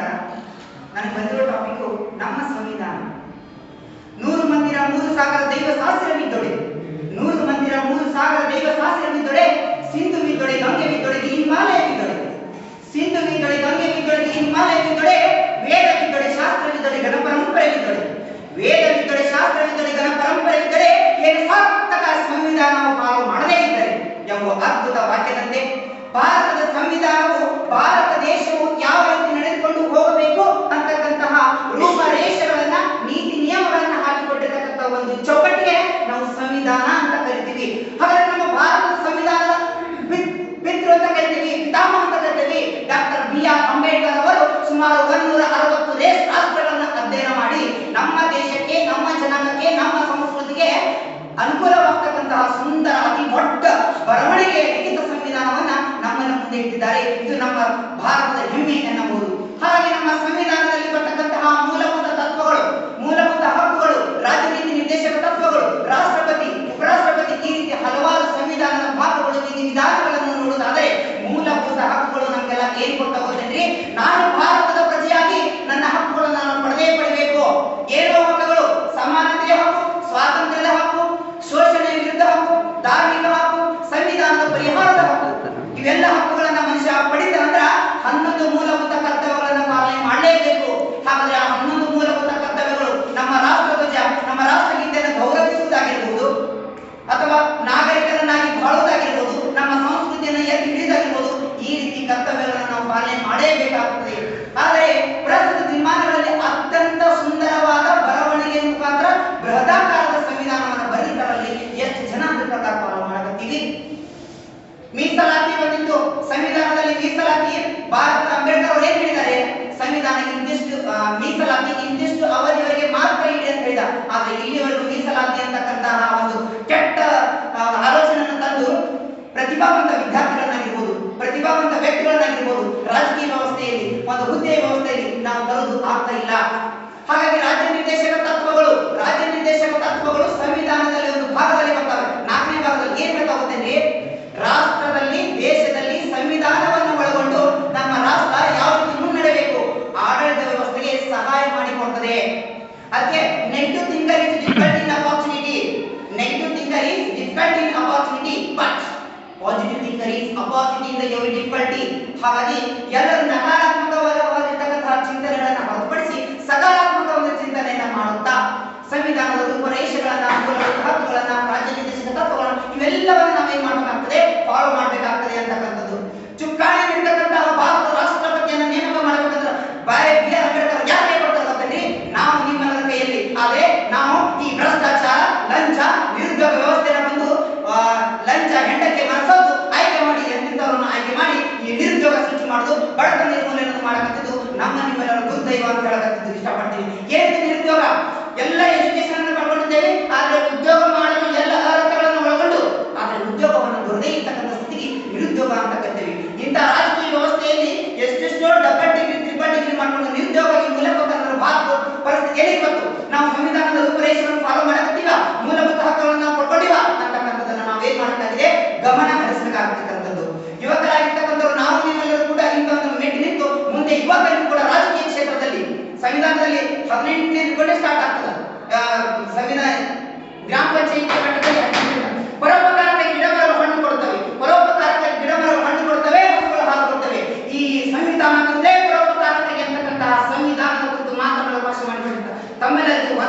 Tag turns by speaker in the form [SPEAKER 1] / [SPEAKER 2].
[SPEAKER 1] ನಮಸ್ಕಾರ. ನನಗೆ ಬಂದಿರೋ ಟಾಪಿಕ್ ನಮ್ಮ ಸಂವಿಧಾನ. 100 ಮಂದಿರ 3 ಸಾಗರ ದೈವ ಶಾಸ್ತ್ರವಿದ್ದೊಡೆ, 100 ಮಂದಿರ 3 ಸಾಗರ ದೈವ ಶಾಸ್ತ್ರವಿದ್ದೊಡೆ, ಸಿಂಧು ಬಿದ್ದೊಡೆ ಗಂಗೆ ಬಿದ್ದೊಡೆಗೆ ಹಿಮಾಲಯ ಬಿದ್ದೊಡೆ, ಸಿಂಧು ಬಿದ್ದೊಡೆ ಗಂಗೆ ಬಿದ್ದೊಡೆಗೆ ಹಿಮಾಲಯ ಬಿದ್ದೊಡೆ, ವೇದ ಬಿದ್ದೊಡೆ ಶಾಸ್ತ್ರವಿದ್ದೊಡೆ ಗಣ ಪರಂಪರೆ ಬಿದ್ದೊಡೆ, ವೇದ ಬಿದ್ದೊಡೆ ಶಾಸ್ತ್ರವಿದ್ದೊಡೆ ಗಣ ಪರಂಪರೆ ಬಿದ್ದೊಡೆ, ಏನು ಸಾರ್ಥಕ ಸಂವಿಧಾನವು ಪಾಲು ಮಾಡದೇ ಇದ್ದರೆ ಎಂಬ ಅದ್ಭುತ ವಾಕ್ಯದಂತೆ ಭಾರತದ ಸಂವಿಧಾನವು ಭಾರತ ದೇಶವು ಯಾವ ರೀತಿ ನಡೆದುಕೊಂಡು ಹೋಗಬೇಕು ಅಂತಕ್ಕಂತಹ ರೂಪರೇಷೆಗಳನ್ನ ನೀತಿ ನಿಯಮಗಳನ್ನ ಹಾಕಿಕೊಟ್ಟಿರ್ತಕ್ಕಂಥ ಒಂದು ಚೌಕಟ್ಟಿಗೆ ನಾವು ಸಂವಿಧಾನ ಅಂತ ಕರಿತೀವಿ. ಹಾಗಾದ್ರೆ ನಮ್ಮ ಭಾರತದ ಸಂವಿಧಾನದ ಪಿತೃ ಅಂತ ಕರಿತೀವಿ, ಪಿತಾಮಹ ಅಂತ ಕರಿತೀವಿ. ಡಾಕ್ಟರ್ BR ಅಂಬೇಡ್ಕರ್ ಅವರು ಸುಮಾರು 160 ರಾಷ್ಟ್ರಗಳನ್ನ ಅಧ್ಯಯನ ಮಾಡಿ ನಮ್ಮ ದೇಶಕ್ಕೆ, ನಮ್ಮ ಜನಾಂಗಕ್ಕೆ, ನಮ್ಮ ಸಂಸ್ಕೃತಿಗೆ ಅನುಕೂಲವಾಗತಕ್ಕಂತಹ ಸುಂದರ ಅತಿ ದೊಡ್ಡ ಬರವಣಿಗೆ ಲಿಖಿತ ಸಂವಿಧಾನವನ್ನ ನಮ್ಮನ್ನ ಮುಂದೆ ಇಟ್ಟಿದ್ದಾರೆ. ಇದು ನಮ್ಮ ಭಾರತದ ಹೆಮ್ಮೆ ಎನ್ನಬಹುದು. ಹಾಗೆ ನಮ್ಮ ಸಂವಿಧಾನದಲ್ಲಿ ಬರ್ತಕ್ಕಂತಹ ಮೂಲಭೂತ ತತ್ವಗಳು, ಮೂಲಭೂತ ಹಕ್ಕುಗಳು, ರಾಜನೀತಿ ನಿರ್ದೇಶಕ ತತ್ವಗಳು, ರಾಷ್ಟ್ರಪತಿ, ಉಪರಾಷ್ಟ್ರಪತಿ, ಈ ರೀತಿ ಹಲವಾರು ಸಂವಿಧಾನದ ಭಾಗಗಳು, ವಿಧಿ ವಿಧಾನಗಳನ್ನು ನೋಡುವುದಾದರೆ ಮೂಲಭೂತ ಹಕ್ಕುಗಳು ನಮಗೆಲ್ಲ ಏನ್ ಕೊಡ್ತಾ ಹೋದ್ರೆ, ನಾನು ಭಾರತದ ಪ್ರಜೆಯಾಗಿ ನನ್ನ ಹಕ್ಕುಗಳನ್ನು ನಾನು ಪಡೆಯಬೇಕು. ಏನೋ ಹಕ್ಕುಗಳು, ಸಮಾನತೆಯ ಹಕ್ಕು, ಸ್ವಾತಂತ್ರ್ಯದ ಹಕ್ಕು, ಶೋಷಣೆಯ ವಿರುದ್ಧ ಹಕ್ಕು, ಧಾರ್ಮಿಕ ಹಕ್ಕು, ಸಂವಿಧಾನದ ಪರಿಹಾರದ ಹಕ್ಕು, ಇವೆಲ್ಲ ಹಕ್ಕುಗಳನ್ನ ಮನುಷ್ಯ ಪಡಿತ ಅಂದ್ರ 11 ಮೂಲಭೂತ ಕರ್ತವ್ಯಗಳನ್ನ ಪಾಲನೆ ಮಾಡಲೇಬೇಕು. ಹಾಗಾದ್ರೆ ಆ 11 ಮೂಲಭೂತ ಕರ್ತವ್ಯಗಳು ನಮ್ಮ ರಾಷ್ಟ್ರಧ್ವಜ, ನಮ್ಮ ರಾಷ್ಟ್ರಗೀತೆಯನ್ನು ಗೌರವಿಸುವುದಾಗಿರ್ಬೋದು, ಅಥವಾ ನಾಗರಿಕರನ್ನಾಗಿ ಬಾಳುವುದಾಗಿರ್ಬೋದು, ನಮ್ಮ ಸಂಸ್ಕೃತಿಯನ್ನು ಎತ್ತಿ ಹಿಡಿದಾಗಿರ್ಬೋದು, ಈ ರೀತಿ ಕರ್ತವ್ಯಗಳನ್ನು ನಾವು ಪಾಲನೆ ಮಾಡಲೇಬೇಕಾಗುತ್ತದೆ. ಆದರೆ ಪ್ರಸ್ತುತ ದಿನಮಾನಗಳಲ್ಲಿ ಅತ್ಯಂತ ಸುಂದರವಾದ ಬರವಣಿಗೆ ಮುಖಾಂತರ ಬೃಹದಾಕಾರದ ಸಂವಿಧಾನವನ್ನು ಬರೆದಿದ್ದರಲ್ಲಿ ಎಷ್ಟು ಜನ ಅದ್ರ ಪ್ರಕಾರ ಪಾಲನೆ ಮಾಡಕತ್ತೀವಿ? ಮೀಸಲಾತಿ ಬಂದಿತ್ತು ಸಂವಿಧಾನದಲ್ಲಿ. ಮೀಸಲಾತಿ ಭಾರತ ಅಂಬೇಡ್ಕರ್ ಅವರು ಏನ್ ಹೇಳಿದ್ದಾರೆ, ಸಂವಿಧಾನ ಇಂತಿಷ್ಟು ಮೀಸಲಾತಿ ಇಂತಿಷ್ಟು ಅವಧಿವರೆಗೆ ಮಾತ್ರ ಇದೆ ಅಂತ ಹೇಳಿದ. ಆದ್ರೆ ಇಲ್ಲಿವರೆಗೂ ಮೀಸಲಾತಿ ಅಂತಕ್ಕಂತಹ ಒಂದು ಕೆಟ್ಟ ಆಲೋಚನೆಯನ್ನು ತಂದು ಪ್ರತಿಭಾವಂತ ವಿದ್ಯಾರ್ಥಿಗಳನ್ನಾಗಿರ್ಬೋದು, ಪ್ರತಿಭಾವಂತ ವ್ಯಕ್ತಿಗಳನ್ನಾಗಿರ್ಬೋದು ರಾಜಕೀಯ ವ್ಯವಸ್ಥೆಯಲ್ಲಿ, ಒಂದು ಹುದ್ದೆಯ ವ್ಯವಸ್ಥೆಯಲ್ಲಿ ನಾವು ತರುವುದು ಆಗ್ತಾ ಇಲ್ಲ. ಹಾಗಾಗಿ ರಾಜ್ಯ ನಿರ್ದೇಶಕ ತತ್ವಗಳು ಸಂವಿಧಾನದಲ್ಲಿ ಒಂದು ಭಾಗದಲ್ಲಿ ಬರ್ತವೆ. 4ನೇ ಭಾಗದಲ್ಲಿ ಏನ್ ಬೇಕಾಗುತ್ತೆ ಅಂದ್ರೆ, ರಾಷ್ಟ್ರದಲ್ಲಿ, ದೇಶದಲ್ಲಿ ಸಂವಿಧಾನವನ್ನು ಒಳಗೊಂಡು ನಮ್ಮ ರಾಷ್ಟ್ರ ಯಾವ ರೀತಿ ಮುನ್ನಡೆಯಬೇಕು, ಆಡಳಿತ ವ್ಯವಸ್ಥೆಗೆ ಸಹಾಯ ಮಾಡಿಕೊಡ್ತದೆ. ಅದಕ್ಕೆ negative thinker is difficult in opportunity, negative thinker is difficult in opportunity, but positive thinker is opportunity in the every difficulty. ಹಾಗಾಗಿ ಎಲ್ಲರೂ ನಕಾರಾತ್ಮಕವಾಗಿರ್ತಕ್ಕಂತಹ ಚಿಂತನೆಗಳನ್ನ ಹೊರತುಪಡಿಸಿ ಸಕಾರಾತ್ಮಕ ಒಂದು ಚಿಂತನೆಯನ್ನ ಮಾಡುತ್ತಾ ಸಂವಿಧಾನದ ರೂಪರೇಷೆಗಳನ್ನ, ಮೂಲಭೂತ ಹಕ್ಕುಗಳನ್ನ, ರಾಜ್ಯ ನಿರ್ದೇಶಕ ತತ್ವಗಳನ್ನ ಇವೆಲ್ಲವನ್ನ ನಾವೇನ್ ಮಾಡಬೇಕಾಗ್ತದೆ, ಫಾಲೋ ಮಾಡಬೇಕಾಗ್ತದೆ ಅಂತಕ್ಕಂಥದ್ದು. ಚುಕ್ಕಾಣಿ ನೀಡತಕ್ಕಂತಹ ಭಾರತ ರಾಷ್ಟ್ರಪತಿಯನ್ನ ನೇಮಕ ಮಾಡಬೇಕಂದ್ರೆ BR ಅಂಬೇಡ್ಕರ್ ಯಾಕೆ ಕೊಡ್ತಾರೆ? ನಾವು ನಿಮ್ಮೆಲ್ಲರ ಕೈಯಲ್ಲಿ, ಆದ್ರೆ ನಾವು ಈ ಭ್ರಷ್ಟಾಚಾರ, ಲಂಚ, ನಿರುದ್ಯೋಗ ವ್ಯವಸ್ಥೆನ ಬಂದು ಲಂಚ ಹೆಂಡಕ್ಕೆ ಮನಸೋದು ಆಯ್ಕೆ ಮಾಡಿ ಎಂತಿಂತವರನ್ನು ಆಯ್ಕೆ ಮಾಡಿ ಈ ನಿರುದ್ಯೋಗ ಸೃಷ್ಟಿ ಮಾಡುದು, ಬಡತನ ನಿರ್ಮೂಲನೆ ಮಾಡಕತ್ತಿದ್ದು ನಮ್ಮ ನಿಮ್ಮೆಲ್ಲರ ದುರ್ದೈವ ಅಂತ ಹೇಳಕತ್ತಿದ್ದು ಇಷ್ಟಪಡ್ತೀನಿ. ಏನಿದೆ ನಿರುದ್ಯೋಗ? ಎಲ್ಲ ಎಜುಕೇಶನ್ ಅನ್ನು ಪಡ್ಕೊಂಡಿದ್ದೇವೆ, ಆದ್ರೆ ಉದ್ಯೋಗ ಮಾಡಲು ಎಲ್ಲ ಅರ್ಹತೆಗಳನ್ನು ಒಳಗೊಂಡು ಆದ್ರೆ ಉದ್ಯೋಗವನ್ನು ದೊರದೇ ಇರ್ತಕ್ಕಂಥ ಸ್ಥಿತಿಗೆ ನಿರುದ್ಯೋಗ ಅಂತ ಕರಿತೇವೆ. ಇಂಥ ರಾಜಕೀಯ ವ್ಯವಸ್ಥೆಯಲ್ಲಿ ಎಷ್ಟೆಷ್ಟೋ ಡಬಲ್ ಡಿಗ್ರಿ, ಟ್ರಿಪಲ್ ಡಿಗ್ರಿ ಮಾಡ್ಕೊಂಡು ನಿರುದ್ಯೋಗ ಈ ಮೂಲಕ ಭಾರತ ಪರಿಸ್ಥಿತಿ ಎಲ್ಲಿ ಬಂತು? ನಾವು ಸಂವಿಧಾನದ ರೂಪರೇಷೆಗಳನ್ನು ಫಾಲೋ ಮಾಡಕತ್ತೀವ, ಮೂಲಭೂತ ಹಕ್ಕುಗಳನ್ನು ನಾವು ಪಡ್ಕೊಂಡಿವ ಅಂತಕ್ಕಂಥದ್ದನ್ನ ನಾವೇನ್ ಮಾಡಬೇಕಾಗಿದೆ, ಗಮನ ಹರಿಸಬೇಕಾಗಿರ್ತಕ್ಕಂಥದ್ದು. ಯುವಕರಾಗಿರ್ತಕ್ಕಂಥವ್ರು ನಾವು ನೀವೆಲ್ಲರೂ ಕೂಡ ಇಂಥ ಒಂದು ಮೆಟ್ಟಿ ನಿಂತು ಮುಂದೆ ಯುವಕರಿಗೂ ಕೂಡ ರಾಜಕೀಯ ಕ್ಷೇತ್ರದಲ್ಲಿ ಸಂವಿಧಾನದಲ್ಲಿ 18ನೇ ಸ್ಟಾರ್ಟ್ ಆಗ್ತದೆ. ಸಂವಿಧಾನ ಗ್ರಾಮ ಪಂಚಾಯತ್ ಮಟ್ಟದಲ್ಲಿ ಪರೋಪಕಾರಕ್ಕೆ ಗಿಡ ಮರಗಳು ಹಣ್ಣು ಕೊಡ್ತವೆ, ಪರೋಪಕಾರಕ್ಕೆ ಗಿಡ ಮರಗಳು ಹಣ್ಣು ಕೊಡ್ತವೆ, ಹಸುಗಳು ಹಾಲು ಕೊಡ್ತವೆ. ಈ ಸಂವಿಧಾನದಲ್ಲೇ ಪರೋಪಕಾರಕ್ಕೆ ಅಂತಕ್ಕಂತಹ ಸಂವಿಧಾನದ ಕುರಿತು ಮಾತನಾಡಲು ಭಾಷೆ ಮಾಡಿಕೊಂಡಿರ್ತಾರೆ. ತಮ್ಮೆಲ್ಲರಿಗೂ